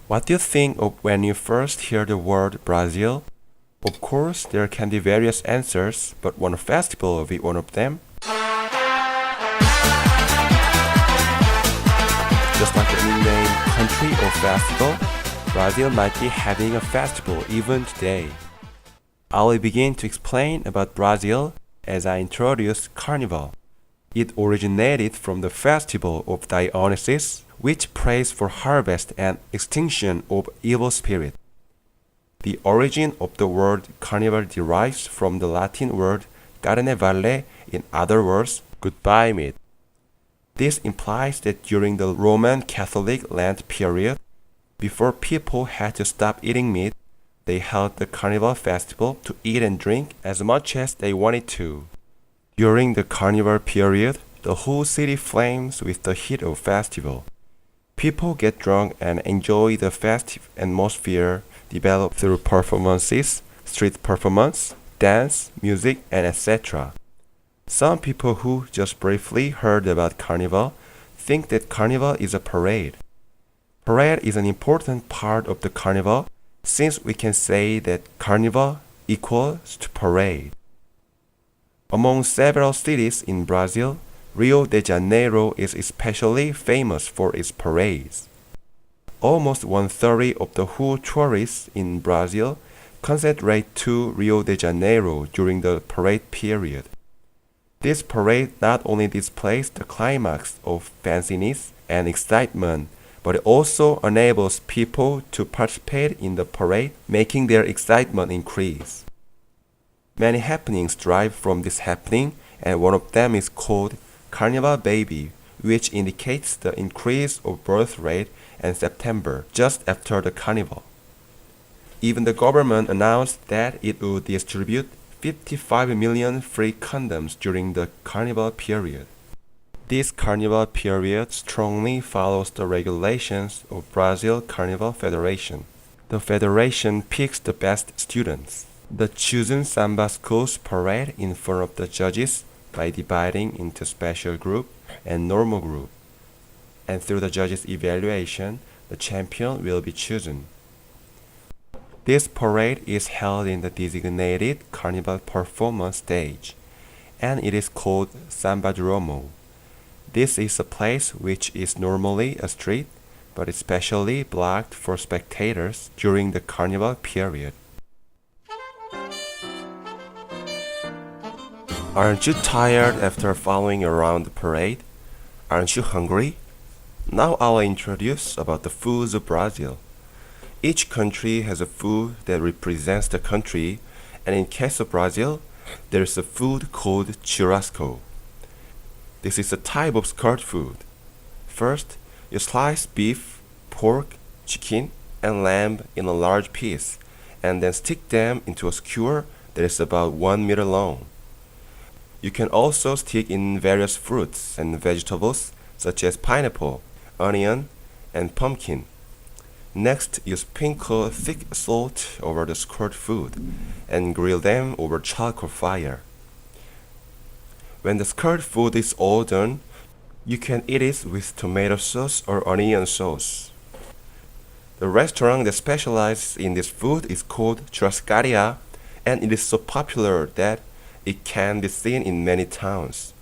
What do you think of when you first hear the word Brazil? Of course, there can be various answers, but one festival will be one of them. Just like any name, country or festival, Brazil might be having a festival even today. I will begin to explain about Brazil as I introduce Carnival. It originated from the festival of Dionysus, which prays for harvest and extinction of evil spirit. The origin of the word carnival derives from the Latin word carnevale, in other words, goodbye meat. This implies that during the Roman Catholic Lent period, before people had to stop eating meat, they held the Carnival festival to eat and drink as much as they wanted to. During the Carnival period, the whole city flames with the heat of festival. People get drunk and enjoy the festive atmosphere developed through performances, street performance, dance, music, and etc. Some people who just briefly heard about Carnival think that Carnival is a parade. Parade is an important part of the Carnival since we can say that Carnival equals to parade. Among several cities in Brazil, Rio de Janeiro is especially famous for its parades. Almost 1/3 of the whole tourists in Brazil concentrate to Rio de Janeiro during the parade period. This parade not only displays the climax of fanciness and excitement, but it also enables people to participate in the parade, making their excitement increase. Many happenings derive from this happening, and one of them is called Carnival Baby, which indicates the increase of birth rate in September, just after the carnival. Even the government announced that it would distribute 55 million free condoms during the carnival period. This carnival period strongly follows the regulations of Brazil Carnival Federation. The federation picks the best students. The chosen samba schools parade in front of the judges by dividing into special group and normal group. And through the judges' evaluation, the champion will be chosen. This parade is held in the designated carnival performance stage, and it is called Sambadromo. This is a place which is normally a street, but especially blocked for spectators during the carnival period. Aren't you tired after following around the parade? Aren't you hungry? Now I'll introduce about the foods of Brazil. Each country has a food that represents the country, and in case of Brazil, there is a food called churrasco. This is a type of skirt food. First, you slice beef, pork, chicken, and lamb in a large piece, and then stick them into a skewer that is about 1 meter long. You can also stick in various fruits and vegetables such as pineapple, onion, and pumpkin. Next, you sprinkle thick salt over the skirt food and grill them over charcoal fire. When the skirt food is all done, you can eat it with tomato sauce or onion sauce. The restaurant that specializes in this food is called Churrascaria, and it is so popular that it can be seen in many towns.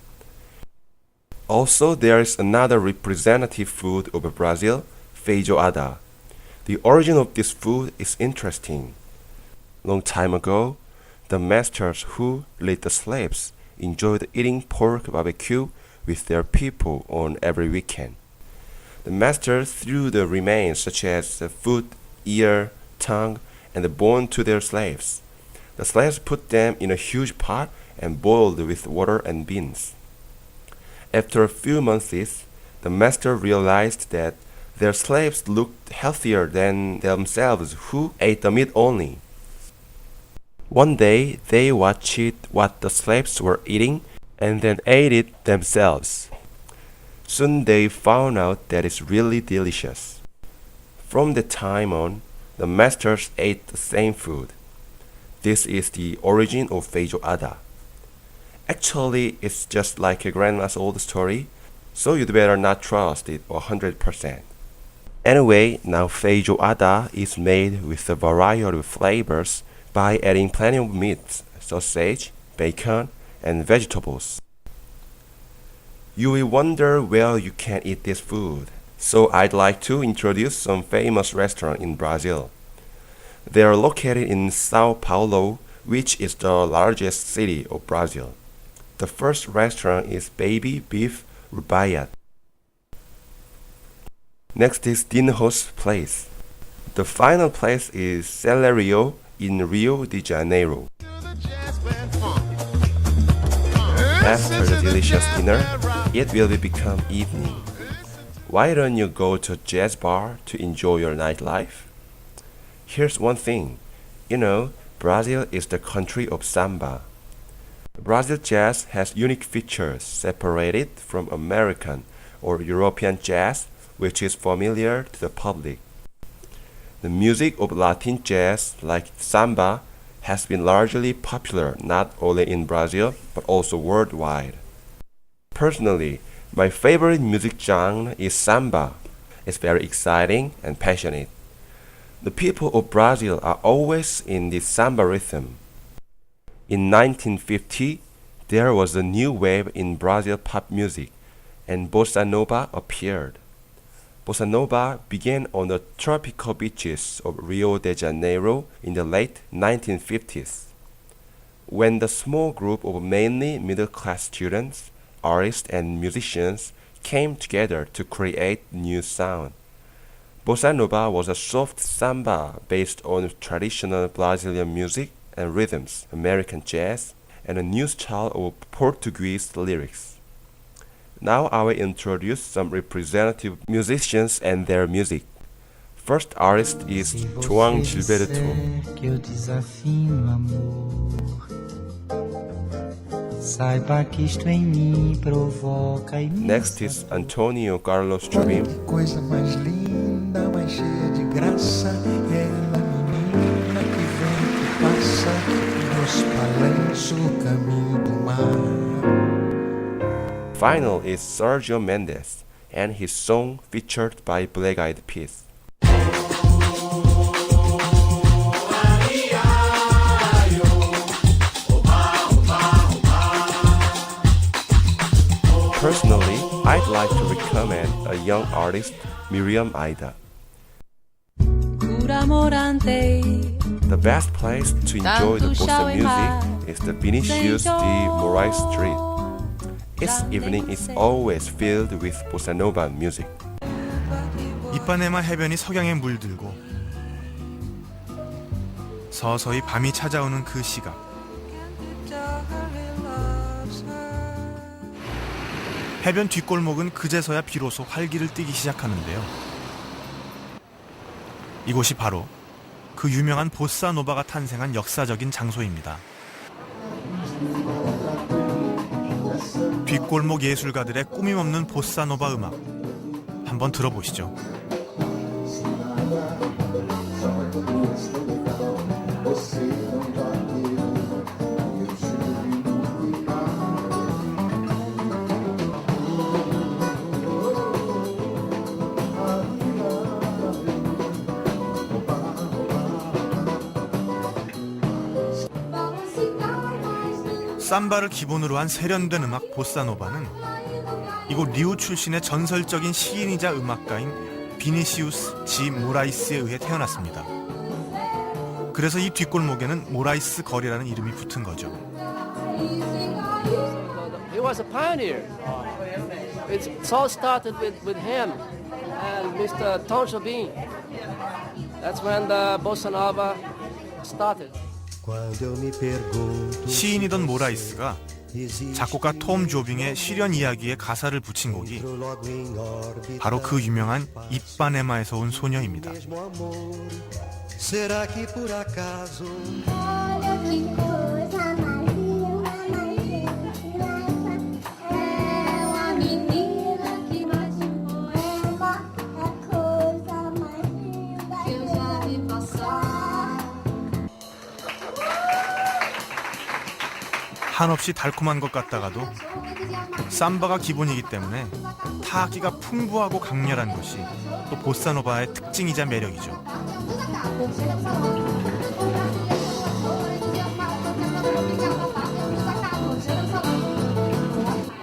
Also, there is another representative food of Brazil, feijoada. The origin of this food is interesting. Long time ago, the masters who led the slaves enjoyed eating pork barbecue with their people on every weekend. The masters threw the remains such as the foot, ear, tongue, and the bone to their slaves. The slaves put them in a huge pot and boiled with water and beans. After a few months, the master realized that their slaves looked healthier than themselves who ate the meat only. One day, they watched what the slaves were eating and then ate it themselves. Soon they found out that it's really delicious. From that time on, the masters ate the same food. This is the origin of feijoada. Actually, it's just like a grandma's old story, so you'd better not trust it 100%. Anyway, now feijoada is made with a variety of flavors by adding plenty of meat, sausage, bacon, and vegetables. You will wonder where you can eat this food, so I'd like to introduce some famous restaurants in Brazil. They are located in Sao Paulo, which is the largest city of Brazil. The first restaurant is Baby Beef Rubaiyat. Next is Dinho's Place. The final place is Celerio in Rio de Janeiro. After the delicious dinner, it will become evening. Why don't you go to a jazz bar to enjoy your nightlife? Here's one thing. Brazil is the country of samba. Brazil jazz has unique features separated from American or European jazz, which is familiar to the public. The music of Latin jazz, like samba, has been largely popular not only in Brazil but also worldwide. Personally, my favorite music genre is samba. It's very exciting and passionate. The people of Brazil are always in the samba rhythm. In 1950, there was a new wave in Brazil pop music, and bossa nova appeared. Bossa nova began on the tropical beaches of Rio de Janeiro in the late 1950s, when the small group of mainly middle-class students, artists, and musicians came together to create new sound. Bossa nova was a soft samba based on traditional Brazilian music and rhythms, American jazz, and a new style of Portuguese lyrics. Now I will introduce some representative musicians and their music. First artist is João Gilberto. Next is Antonio Carlos Jobim. Final is Sergio Mendes and his song featured by Black Eyed Peas. Personally, I'd like to recommend a young artist, Miriam Aida. The best place to enjoy the bossa music is the Vinicius de Moraes Street. Its evening is always filled with bossa nova music. 이빠네마 해변이 석양에 물들고 서서히 밤이 찾아오는 그 시각. 해변 뒷골목은 그제서야 비로소 활기를 띠기 시작하는데요. 이곳이 바로 그 유명한 보사노바가 탄생한 역사적인 장소입니다. 뒷골목 예술가들의 꾸밈없는 보사노바 음악 한번 들어보시죠. 삼바를 기본으로 한 세련된 음악 보사노바는 이곳 리우 출신의 전설적인 시인이자 음악가인 비니시우스 지 모라이스에 의해 태어났습니다. 그래서 이 뒷골목에는 모라이스 거리라는 이름이 붙은 거죠. He was a pioneer. It all started with him and Mr. Tom Jobim. That's when the bossa nova started. 시인이던 모라이스가 작곡가 톰 조빙의 시련 이야기에 가사를 붙인 곡이 바로 그 유명한 이빠네마에서 온 소녀입니다. 한없이 달콤한 것 같다가도 삼바가 기본이기 때문에 타악기가 풍부하고 강렬한 것이 또 보사노바의 특징이자 매력이죠.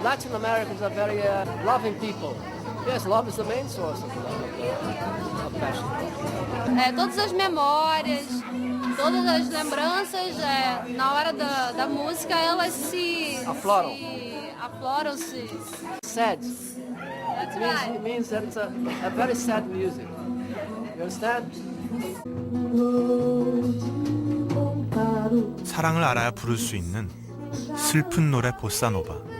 Latin Americans are very loving people. Yes, love is the main source of passion. Todas as memórias, todas as lembranças, na hora da música, elas se Afloram. afloram-se. Sad. It means that it's a very sad music. You understand? 사랑을 알아야 부를 수 있는 슬픈 노래 보사노바.